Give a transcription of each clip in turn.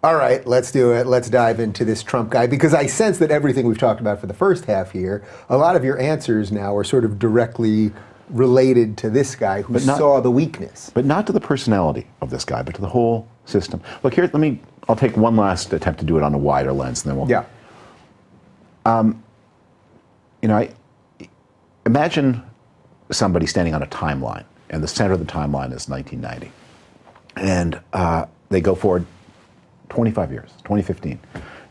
All right, let's do it. Let's dive into this Trump guy, because I sense that everything we've talked about for the first half here, a lot of your answers now are sort of directly related to this guy who saw the weakness. But not to the personality of this guy, but to the whole system. Look, here, I'll take one last attempt to do it on a wider lens, and then we'll... Yeah. Imagine somebody standing on a timeline, and the center of the timeline is 1990. And they go forward 25 years, 2015.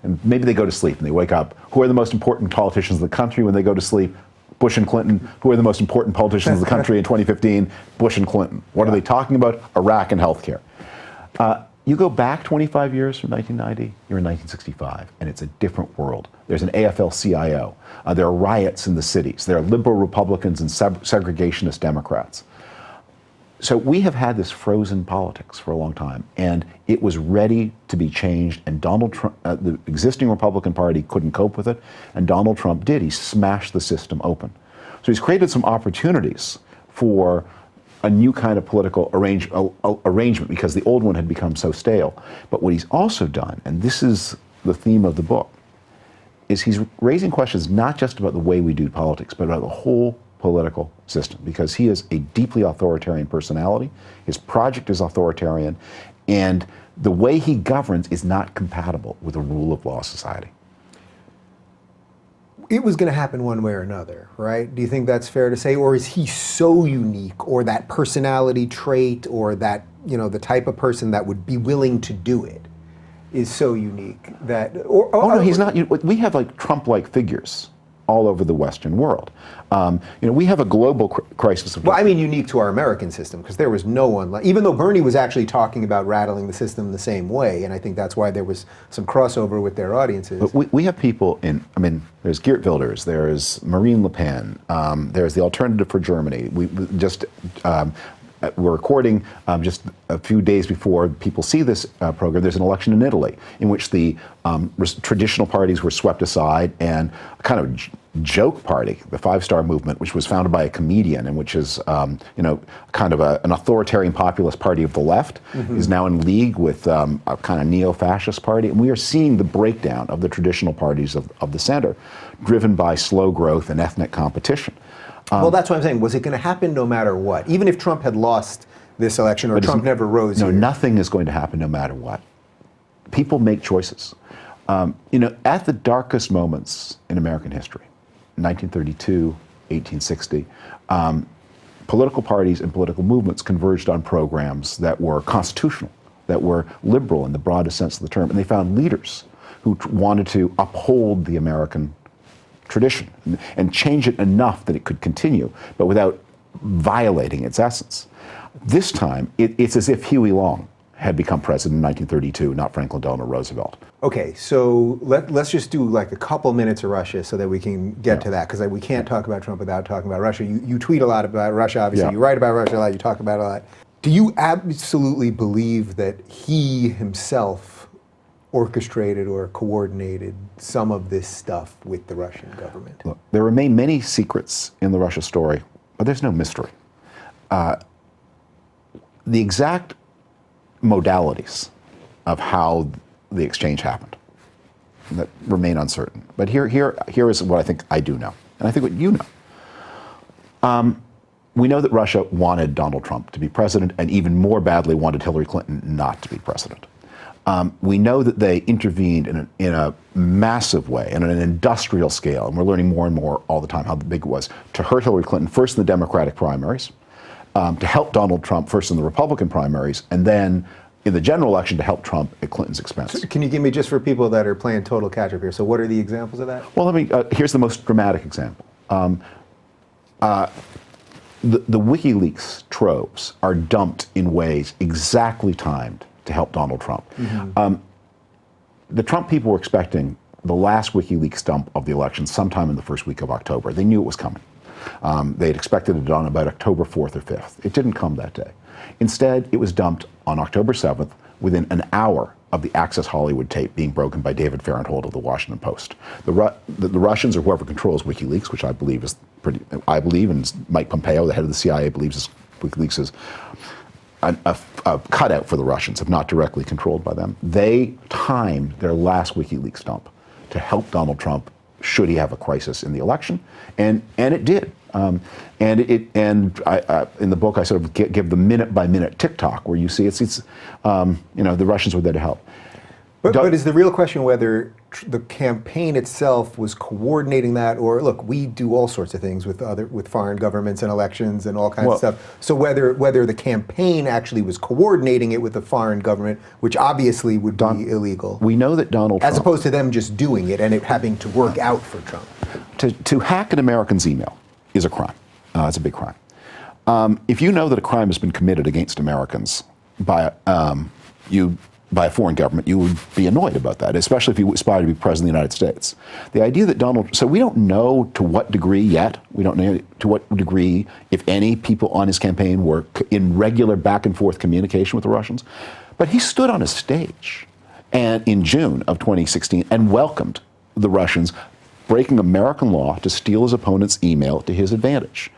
And maybe they go to sleep and they wake up. Who are the most important politicians in the country when they go to sleep? Bush and Clinton. Who are the most important politicians in the country in 2015? Bush and Clinton. What are they talking about? Iraq and healthcare. You go back 25 years from 1990, you're in 1965, and it's a different world. There's an AFL-CIO. There are riots in the cities. There are liberal Republicans and segregationist Democrats. So we have had this frozen politics for a long time, and it was ready to be changed, and Donald Trump, the existing Republican Party couldn't cope with it, and Donald Trump did. He smashed the system open. So he's created some opportunities for a new kind of political arrangement because the old one had become so stale. But what he's also done, and this is the theme of the book, is he's raising questions not just about the way we do politics, but about the whole political system, because he is a deeply authoritarian personality. His project is authoritarian, and the way he governs is not compatible with a rule of law society. It was going to happen one way or another, right? Do you think that's fair to say? Or is he so unique, or that personality trait, or that, the type of person that would be willing to do it is so unique that... no, he's not. We have like Trump-like figures all over the Western world. We have a global crisis of... Well, I mean unique to our American system, because there was no one like... Even though Bernie was actually talking about rattling the system the same way, and I think that's why there was some crossover with their audiences. But we have people there's Geert Wilders, there's Marine Le Pen, there's the Alternative for Germany. We're recording just a few days before people see this program. There's an election in Italy in which the traditional parties were swept aside, and a kind of joke party, the Five Star Movement, which was founded by a comedian and which is kind of an authoritarian populist party of the left, is now in league with a kind of neo-fascist party. And we are seeing the breakdown of the traditional parties of the center, driven by slow growth and ethnic competition. Well, that's what I'm saying. Was it going to happen no matter what? Even if Trump had lost this election, or Trump never rose here? No, nothing is going to happen no matter what. People make choices. At the darkest moments in American history, 1932, 1860, political parties and political movements converged on programs that were constitutional, that were liberal in the broadest sense of the term, and they found leaders who wanted to uphold the American tradition and change it enough that it could continue, but without violating its essence. This time, it's as if Huey Long had become president in 1932, not Franklin Delano Roosevelt. Okay, so let's just do like a couple minutes of Russia so that we can get to that, because we can't talk about Trump without talking about Russia. You tweet a lot about Russia, obviously. You write about Russia a lot, you talk about it a lot. Do you absolutely believe that he himself orchestrated or coordinated some of this stuff with the Russian government? Look, there remain many secrets in the Russia story, but there's no mystery. The exact modalities of how the exchange happened that remain uncertain. But here is what I think I do know, and I think what you know. We know that Russia wanted Donald Trump to be president, and even more badly wanted Hillary Clinton not to be president. We know that they intervened in a massive way, in an industrial scale, and we're learning more and more all the time how big it was, to hurt Hillary Clinton first in the Democratic primaries, to help Donald Trump first in the Republican primaries, and then in the general election to help Trump at Clinton's expense. So can you give me, just for people that are playing total catch-up here, so what are the examples of that? Well, here's the most dramatic example. The WikiLeaks troves are dumped in ways exactly timed to help Donald Trump. The Trump people were expecting the last WikiLeaks dump of the election sometime in the first week of October. They knew it was coming. They had expected it on about October 4th or 5th. It didn't come that day. Instead, it was dumped on October 7th within an hour of the Access Hollywood tape being broken by David Frum of the Washington Post. The Russians, or whoever controls WikiLeaks, which I believe and Mike Pompeo, the head of the CIA, believes WikiLeaks is, a cutout for the Russians, if not directly controlled by them. They timed their last WikiLeaks dump to help Donald Trump should he have a crisis in the election, and it did. In the book I sort of give the minute-by-minute tick-tock where you see the Russians were there to help. But is the real question whether the campaign itself was coordinating that, or look, we do all sorts of things with foreign governments and elections and all kinds of stuff. So whether the campaign actually was coordinating it with the foreign government, which obviously would be illegal. We know that Donald Trump, as opposed to them just doing it and it having to work out for Trump. To hack an American's email is a crime. It's a big crime. If you know that a crime has been committed against Americans by a foreign government, you would be annoyed about that, especially if you aspire to be president of the United States. The idea that so we don't know to what degree yet, we don't know to what degree, if any, people on his campaign were in regular back and forth communication with the Russians, but he stood on a stage and in June of 2016 and welcomed the Russians breaking American law to steal his opponent's email to his advantage.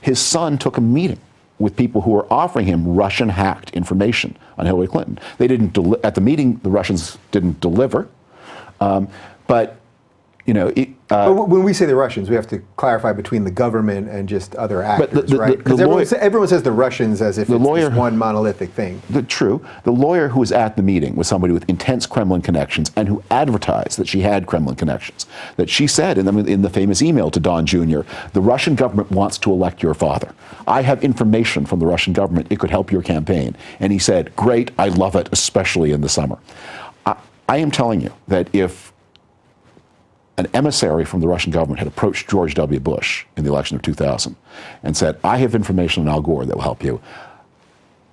His son took a meeting with people who were offering him Russian-hacked information on Hillary Clinton. They didn't at the meeting. The Russians didn't deliver, but when we say the Russians, we have to clarify between the government and just other actors, right? Because everyone says the Russians as if it's this one monolithic thing. True. The lawyer who was at the meeting was somebody with intense Kremlin connections and who advertised that she had Kremlin connections. That she said in the famous email to Don Jr., the Russian government wants to elect your father. I have information from the Russian government. It could help your campaign. And he said, great, I love it, especially in the summer. I am telling you that if an emissary from the Russian government had approached George W. Bush in the election of 2000 and said, I have information on Al Gore that will help you,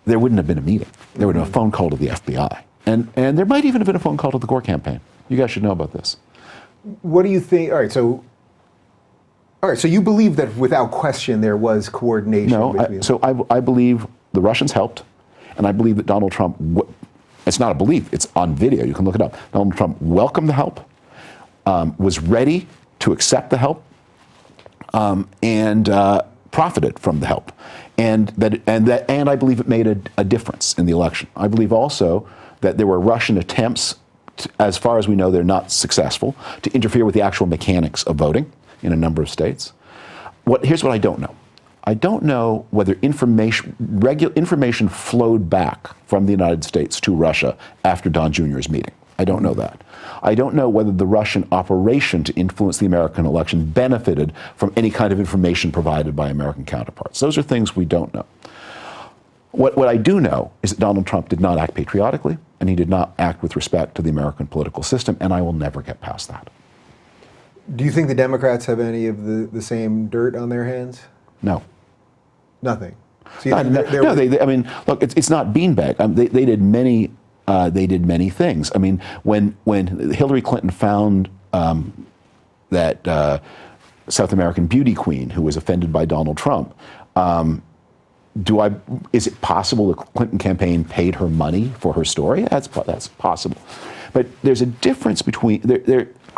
there wouldn't have been a meeting. There would have been a phone call to the FBI. And there might even have been a phone call to the Gore campaign. You guys should know about this. What do you think? All right, so you believe that without question there was coordination? No, I believe the Russians helped, and I believe that Donald Trump, it's not a belief, it's on video, you can look it up. Donald Trump welcomed the help, was ready to accept the help, and profited from the help, and I believe it made a difference in the election. I believe also that there were Russian attempts, as far as we know, they're not successful, to interfere with the actual mechanics of voting in a number of states. Here's what I don't know. I don't know whether information flowed back from the United States to Russia after Don Jr.'s meeting. I don't know that. I don't know whether the Russian operation to influence the American election benefited from any kind of information provided by American counterparts. Those are things we don't know. What I do know is that Donald Trump did not act patriotically, and he did not act with respect to the American political system, and I will never get past that. Do you think the Democrats have any of the same dirt on their hands? No. Nothing? So I mean, look, it's not beanbag. They did many. They did many things. I mean, when Hillary Clinton found that South American beauty queen who was offended by Donald Trump, is it possible the Clinton campaign paid her money for her story? That's possible. But there's a difference between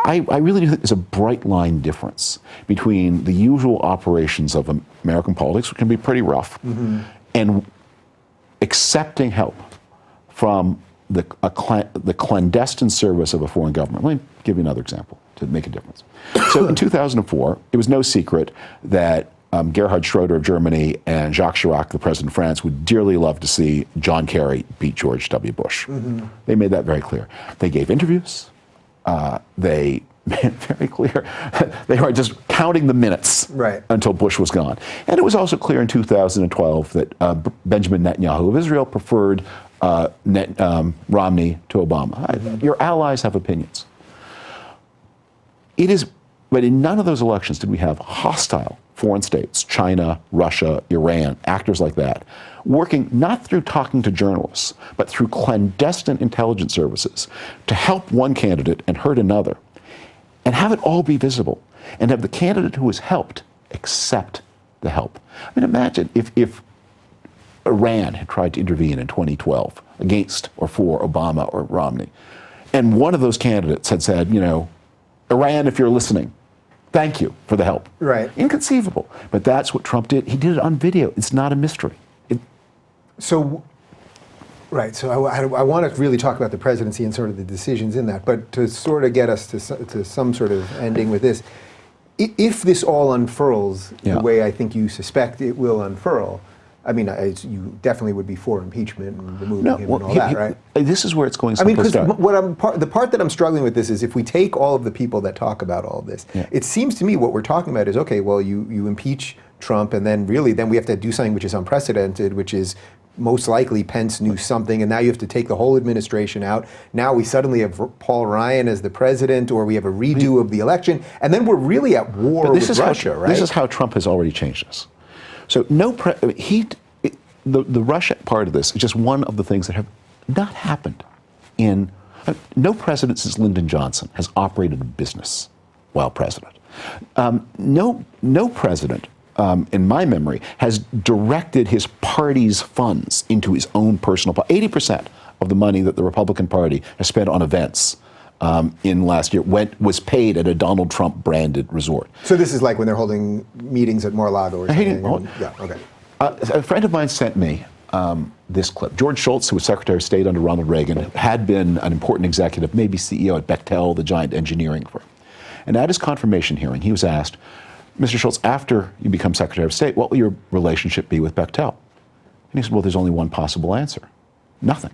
I really do think there's a bright line difference between the usual operations of American politics, which can be pretty rough, and accepting help from the clandestine service of a foreign government. Let me give you another example to make a difference. So in 2004, it was no secret that Gerhard Schroeder of Germany and Jacques Chirac, the president of France, would dearly love to see John Kerry beat George W. Bush. They made that very clear. They gave interviews. They made it very clear they were just counting the minutes until Bush was gone. And it was also clear in 2012 that Benjamin Netanyahu of Israel preferred Romney to Obama. Your allies have opinions. But in none of those elections did we have hostile foreign states, China, Russia, Iran, actors like that, working not through talking to journalists, but through clandestine intelligence services to help one candidate and hurt another, and have it all be visible, and have the candidate who was helped accept the help. I mean, imagine if Iran had tried to intervene in 2012 against or for Obama or Romney, and one of those candidates had said, Iran, if you're listening, thank you for the help. Inconceivable. But that's what Trump did. He did it on video. It's not a mystery. So, right. So I want to really talk about the presidency and sort of the decisions in that. But to sort of get us to some sort of ending with this, if this all unfurls the way I think you suspect it will unfurl, I mean, you definitely would be for impeachment and removing him and all that, right? This is where it's going. I mean, because the part that I'm struggling with this is if we take all of the people that talk about all of this, it seems to me what we're talking about is, okay, well, you impeach Trump, and then we have to do something which is unprecedented, which is most likely Pence knew something, and now you have to take the whole administration out. Now we suddenly have Paul Ryan as the president, or we have a redo of the election, and then we're really at war with Russia, right? This is how Trump has already changed this. So the Russia part of this is just one of the things that have not happened no president since Lyndon Johnson has operated a business while president. No president, in my memory, has directed his party's funds into his own personal. 80% of the money that the Republican Party has spent on events in last year was paid at a Donald Trump branded resort. So this is like when they're holding meetings at Mar-a-Lago or something? Yeah, okay. A friend of mine sent me this clip. George Shultz, who was Secretary of State under Ronald Reagan, had been an important executive, maybe CEO at Bechtel, the giant engineering firm. And at his confirmation hearing, he was asked, Mr. Shultz, after you become Secretary of State, what will your relationship be with Bechtel? And he said, well, there's only one possible answer. Nothing.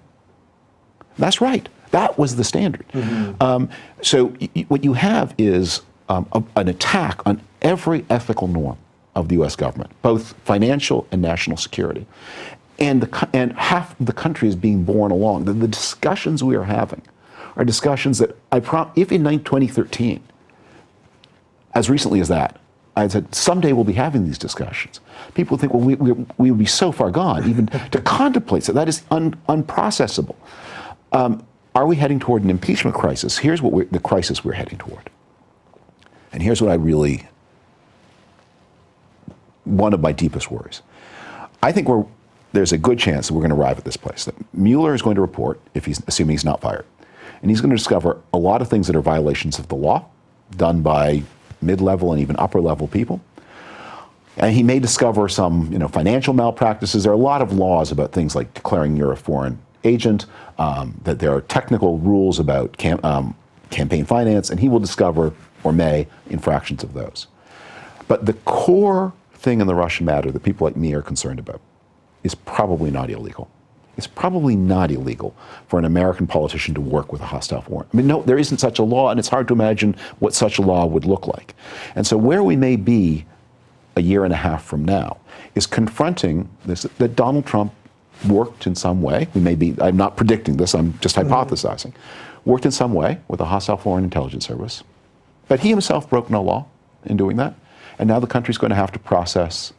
That's right. That was the standard. Mm-hmm. So what you have is an attack on every ethical norm of the U.S. government, both financial and national security. And half the country is being borne along. The discussions we are having are discussions that if in 2013, as recently as that, I said, someday we'll be having these discussions. People think, well, we would be so far gone, even to contemplate. So that is unprocessable. Are we heading toward an impeachment crisis? Here's the crisis we're heading toward. And here's what one of my deepest worries. I think there's a good chance that we're going to arrive at this place, that Mueller is going to report, assuming he's not fired, and he's going to discover a lot of things that are violations of the law, done by mid-level and even upper-level people. And he may discover some, financial malpractices. There are a lot of laws about things like declaring you're a foreign agent, that there are technical rules about campaign finance, and he will discover, or may, infractions of those. But the core thing in the Russian matter that people like me are concerned about is probably not illegal. It's probably not illegal for an American politician to work with a hostile foreign. I mean, no, there isn't such a law, and it's hard to imagine what such a law would look like. And so where we may be a year and a half from now is confronting this, that Donald Trump worked in some way. I'm not predicting this, I'm just hypothesizing, worked in some way with a hostile foreign intelligence service. But he himself broke no law in doing that. And now the country's going to have to process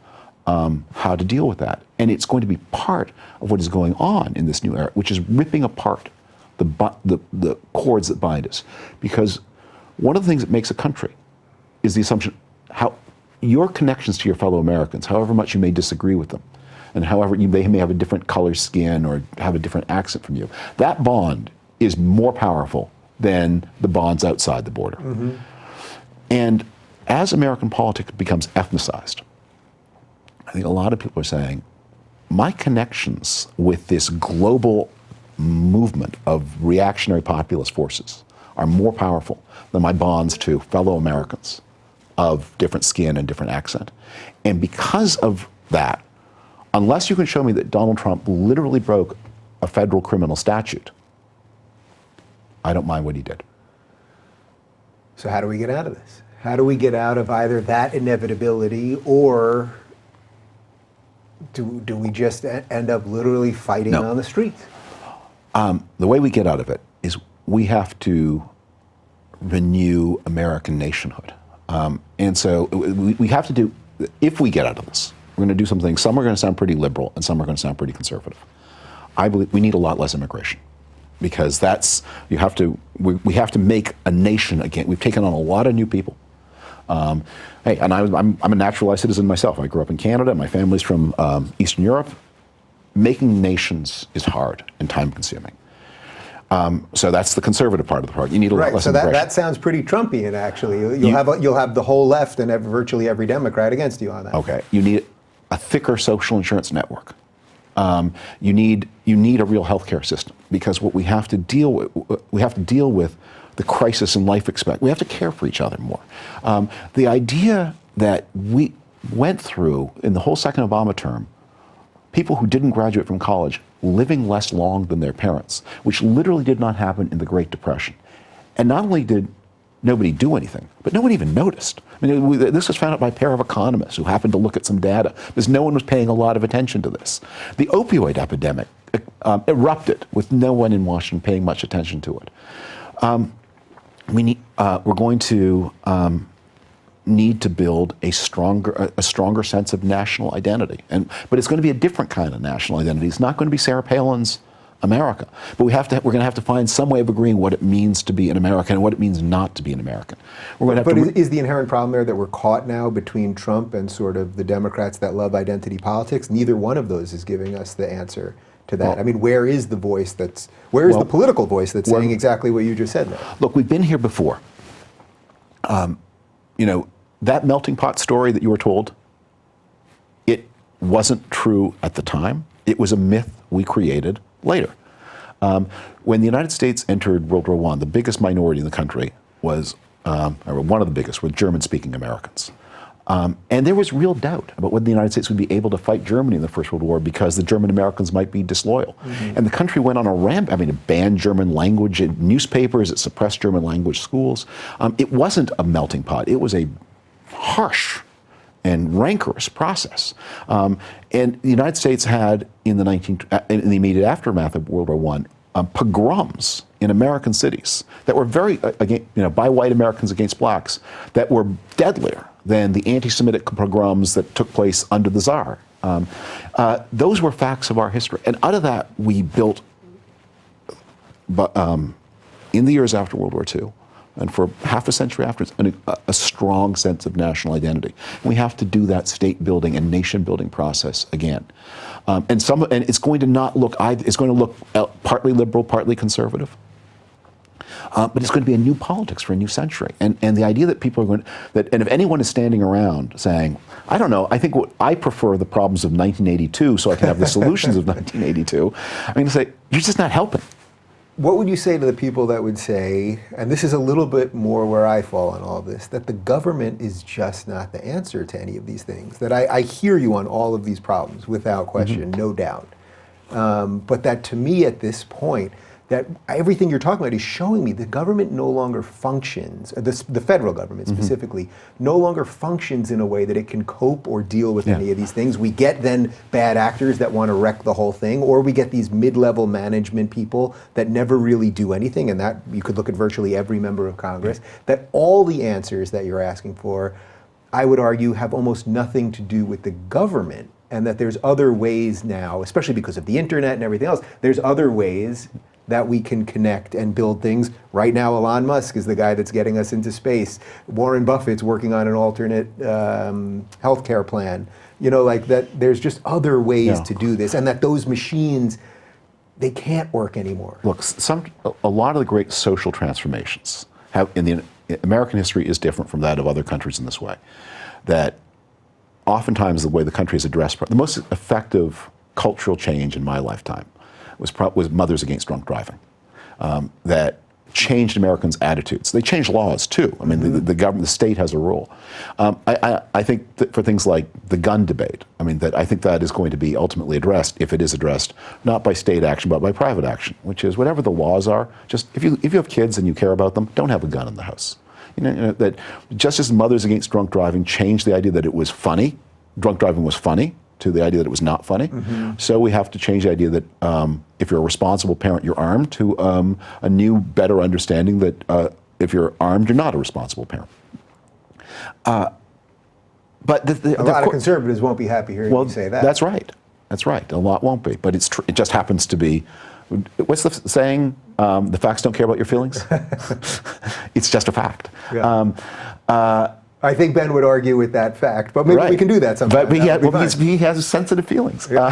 how to deal with that. And it's going to be part of what is going on in this new era, which is ripping apart the cords that bind us. Because one of the things that makes a country is the assumption how your connections to your fellow Americans, however much you may disagree with them, and however they may have a different color skin or have a different accent from you, that bond is more powerful than the bonds outside the border. Mm-hmm. And as American politics becomes ethnicized, I think a lot of people are saying, my connections with this global movement of reactionary populist forces are more powerful than my bonds to fellow Americans of different skin and different accent. And because of that, unless you can show me that Donald Trump literally broke a federal criminal statute, I don't mind what he did. So how do we get out of this? How do we get out of either that inevitability, or do we just end up literally fighting on the streets? The way we get out of it is we have to renew American nationhood. And so we have to do, if we get out of this, we're going to do something. Some are going to sound pretty liberal and some are going to sound pretty conservative. I believe we need a lot less immigration, because we have to make a nation again. We've taken on a lot of new people. Hey, and I'm a naturalized citizen myself. I grew up in Canada. My family's from Eastern Europe. Making nations is hard and time-consuming. So that's the conservative part of the party. You need a lot less immigration. So that sounds pretty Trumpian, actually. You'll have the whole left and virtually every Democrat against you on that. Okay. You need a thicker social insurance network. You need a real healthcare system, because what we have to deal with the crisis in life expectancy. We have to care for each other more. The idea that we went through in the whole second Obama term, people who didn't graduate from college living less long than their parents, which literally did not happen in the Great Depression. And not only did nobody do anything, but no one even noticed. I mean, this was found out by a pair of economists who happened to look at some data, because no one was paying a lot of attention to this. The opioid epidemic erupted with no one in Washington paying much attention to it. We're going to need to build a stronger sense of national identity, but it's going to be a different kind of national identity. It's not going to be Sarah Palin's America, but we're going to have to find some way of agreeing what it means to be an American and what it means not to be an American. Is the inherent problem there that we're caught now between Trump and sort of the Democrats that love identity politics? Neither one of those is giving us the answer to that. Well, I mean, where is the the political voice that's saying exactly what you just said there? Look, we've been here before. That melting pot story that you were told, it wasn't true at the time. It was a myth we created later. When the United States entered World War I, the biggest minority in the country was, or one of the biggest, were German-speaking Americans. And there was real doubt about whether the United States would be able to fight Germany in the First World War, because the German Americans might be disloyal. Mm-hmm. And the country went on a ramp. I mean, it banned German language in newspapers, it suppressed German language schools. It wasn't a melting pot. It was a harsh and rancorous process. And the United States had, in the immediate aftermath of World War I, pogroms in American cities that were very, by white Americans against blacks, that were deadlier than the anti-Semitic pogroms that took place under the Tsar. Those were facts of our history. And out of that, we built, in the years after World War II, and for half a century afterwards, a strong sense of national identity. We have to do that state-building and nation-building process again. And it's going to not look, it's going to look partly liberal, partly conservative. But it's going to be a new politics for a new century. And the idea that people are going to, and if anyone is standing around saying, I don't know, I prefer the problems of 1982 so I can have the solutions of 1982, I'm going to say, you're just not helping. What would you say to the people that would say, and this is a little bit more where I fall on all this, that the government is just not the answer to any of these things? That I hear you on all of these problems, without question, no doubt. But that to me at this point, that everything you're talking about is showing me the government no longer functions, the federal government specifically, no longer functions in a way that it can cope or deal with any of these things. We get then bad actors that want to wreck the whole thing, or we get these mid-level management people that never really do anything, and that you could look at virtually every member of Congress, that all the answers that you're asking for, I would argue, have almost nothing to do with the government, and that there's other ways now, especially because of the internet and everything else, there's other ways that we can connect and build things. Right now, Elon Musk is the guy that's getting us into space. Warren Buffett's working on an alternate healthcare plan. Like that, there's just other ways to do this, and that those machines, they can't work anymore. Look, a lot of the great social transformations American history is different from that of other countries in this way. That oftentimes the way the country is addressed, the most effective cultural change in my lifetime was Mothers Against Drunk Driving, that changed Americans' attitudes. They changed laws too. I mean, the government, the state has a role. I think that for things like the gun debate, I think that is going to be ultimately addressed, if it is addressed, not by state action, but by private action, which is whatever the laws are, just if you have kids and you care about them, don't have a gun in the house. That just as Mothers Against Drunk Driving changed the idea that it was funny, drunk driving was funny, to the idea that it was not funny. So we have to change the idea that if you're a responsible parent, you're armed, to a new, better understanding that if you're armed, you're not a responsible parent. But a lot of conservatives won't be happy hearing you say that. That's right. That's right. A lot won't be. But it just happens to be. What's the saying? The facts don't care about your feelings. It's just a fact. Yeah. I think Ben would argue with that fact, but maybe we can do that sometime. But he has sensitive feelings. Yeah.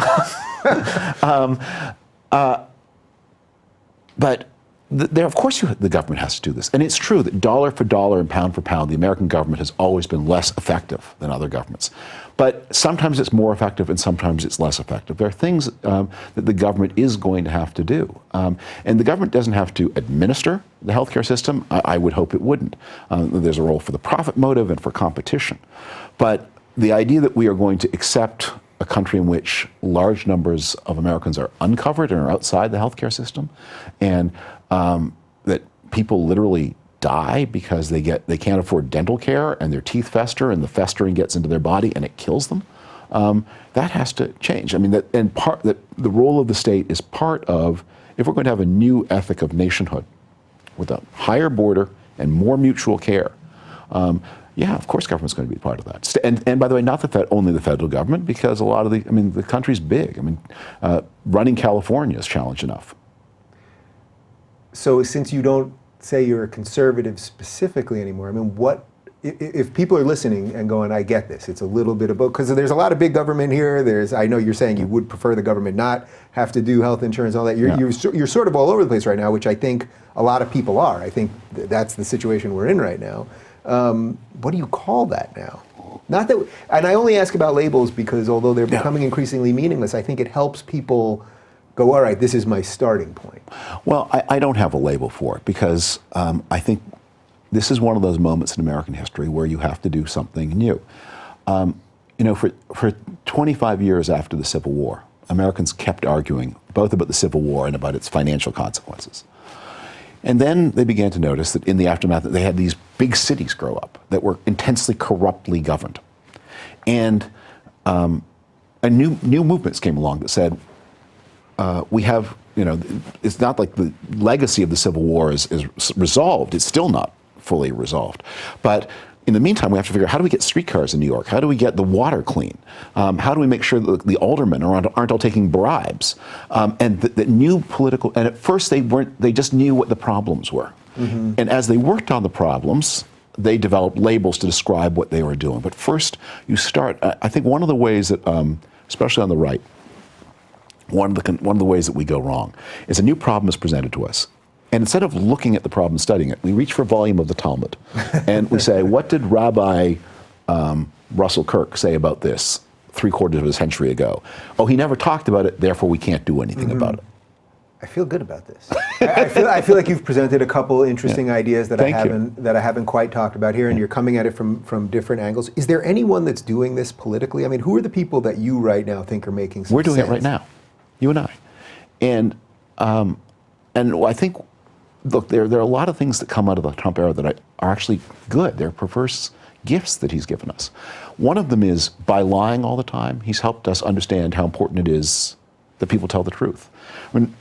But Of course, the government has to do this. And it's true that dollar for dollar and pound for pound, the American government has always been less effective than other governments. But sometimes it's more effective and sometimes it's less effective. There are things that the government is going to have to do. And the government doesn't have to administer the healthcare system. I would hope it wouldn't. There's a role for the profit motive and for competition. But the idea that we are going to accept a country in which large numbers of Americans are uncovered and are outside the healthcare system, and that people literally die because they can't afford dental care and their teeth fester and the festering gets into their body and it kills them, that has to change. I mean, the role of the state is part of, if we're going to have a new ethic of nationhood with a higher border and more mutual care, yeah, of course government's going to be part of that. And by the way, not that only the federal government, because a lot of the country's big. I mean, running California is challenge enough. So since you don't say you're a conservative specifically anymore, I mean, if people are listening and going, I get this, it's a little bit of both, because there's a lot of big government here. I know you're saying you would prefer the government not have to do health insurance, all that. You're sort of all over the place right now, which I think a lot of people are. I think that's the situation we're in right now. What do you call that now? Not that, and I only ask about labels because although they're becoming increasingly meaningless, I think it helps people go, all right, this is my starting point. Well, I don't have a label for it because I think this is one of those moments in American history where you have to do something new. For 25 years after the Civil War, Americans kept arguing both about the Civil War and about its financial consequences. And then they began to notice that in the aftermath, that they had these big cities grow up that were intensely corruptly governed. And new movements came along that said, we have, it's not like the legacy of the Civil War is resolved. It's still not fully resolved. But in the meantime, we have to figure out, how do we get streetcars in New York? How do we get the water clean? How do we make sure that the aldermen aren't all taking bribes? And the new political, and at first they just knew what the problems were. Mm-hmm. And as they worked on the problems, they developed labels to describe what they were doing. But first, you start, I think one of the ways that, especially on the right, one of the ways that we go wrong is a new problem is presented to us. And instead of looking at the problem and studying it, we reach for a volume of the Talmud. And we say, what did Rabbi Russell Kirk say about this 3/4 of a century ago? Oh, he never talked about it, therefore we can't do anything about it. I feel good about this. I feel like you've presented a couple interesting ideas that I haven't quite talked about here, and you're coming at it from different angles. Is there anyone that's doing this politically? I mean, who are the people that you right now think are making some sense? We're doing it right now, you and I. And I think, look, there are a lot of things that come out of the Trump era that are actually good. They're perverse gifts that he's given us. One of them is, by lying all the time, he's helped us understand how important it is that people tell the truth. I mean,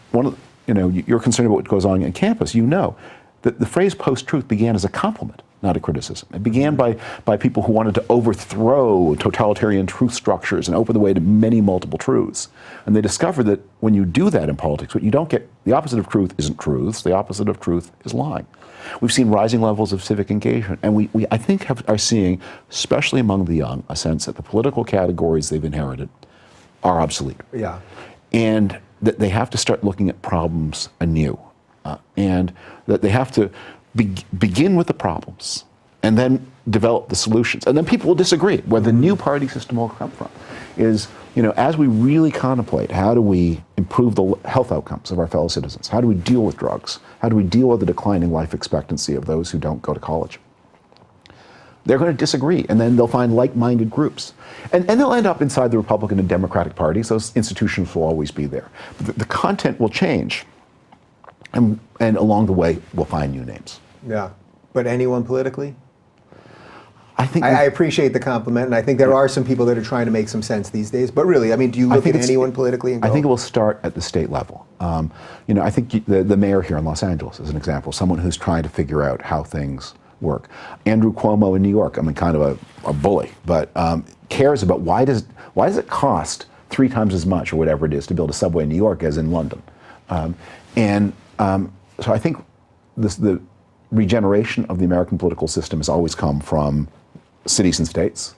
you're concerned about what goes on campus. You know that the phrase post-truth began as a compliment, not a criticism. It began by people who wanted to overthrow totalitarian truth structures and open the way to many multiple truths. And they discovered that when you do that in politics, what you don't get, the opposite of truth isn't truths, the opposite of truth is lying. We've seen rising levels of civic engagement, and we I think, are seeing, especially among the young, a sense that the political categories they've inherited are obsolete. Yeah. And that they have to start looking at problems anew. And that they have to begin with the problems and then develop the solutions. And then people will disagree where the new party system will come from. Is, as we really contemplate how do we improve the health outcomes of our fellow citizens, how do we deal with drugs, how do we deal with the declining life expectancy of those who don't go to college, they're going to disagree, and then they'll find like-minded groups. And they'll end up inside the Republican and Democratic parties. Those institutions will always be there. But the content will change, and along the way, we'll find new names. Yeah, but anyone politically? I think I appreciate the compliment, and I think there are some people that are trying to make some sense these days. But really, I mean, do you look at anyone politically and go? I think it will start at the state level. I think the mayor here in Los Angeles is an example, someone who's trying to figure out how things work. Andrew Cuomo in New York, kind of a bully, but cares about why does it cost 3 times as much or whatever it is to build a subway in New York as in London. So I think the regeneration of the American political system has always come from cities and states,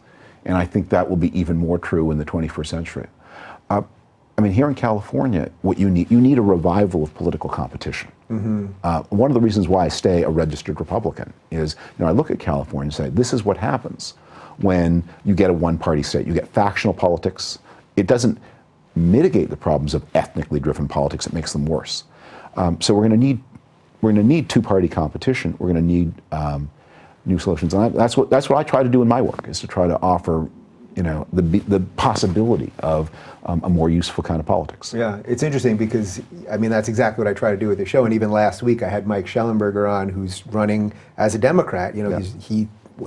and I think that will be even more true in the 21st century. I mean, here in California, what you need a revival of political competition. One of the reasons why I stay a registered Republican is, I look at California and say, this is what happens when you get a one-party state. You get factional politics. It doesn't mitigate the problems of ethnically driven politics. It makes them worse. So we're going to need two-party competition. We're going to need new solutions, and that's what I try to do in my work, is to try to offer, the possibility of a more useful kind of politics. Yeah, it's interesting because, I mean, that's exactly what I try to do with the show. And even last week, I had Mike Schellenberger on, who's running as a Democrat.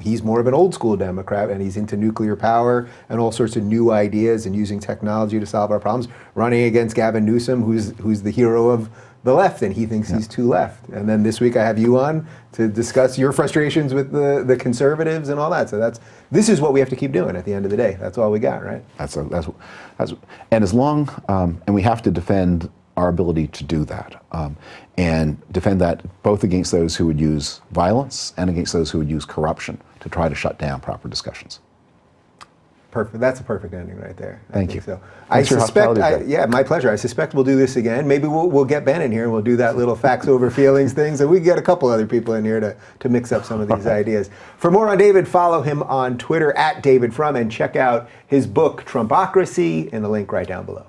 He's more of an old school Democrat, and he's into nuclear power and all sorts of new ideas and using technology to solve our problems. Running against Gavin Newsom, who's the hero of the left, and he thinks he's too left. And then this week I have you on to discuss your frustrations with the conservatives and all that. So this is what we have to keep doing at the end of the day. That's all we got, right? And as long, and we have to defend our ability to do that, and defend that both against those who would use violence and against those who would use corruption to try to shut down proper discussions. Perfect. That's a perfect ending right there. Thank you. So Thanks for your hospitality. yeah, my pleasure. I suspect we'll do this again. Maybe we'll get Ben in here and we'll do that little facts over feelings things, and we can get a couple other people in here to mix up some of these ideas. For more on David, follow him on Twitter @David Frum, and check out his book Trumpocracy in the link right down below.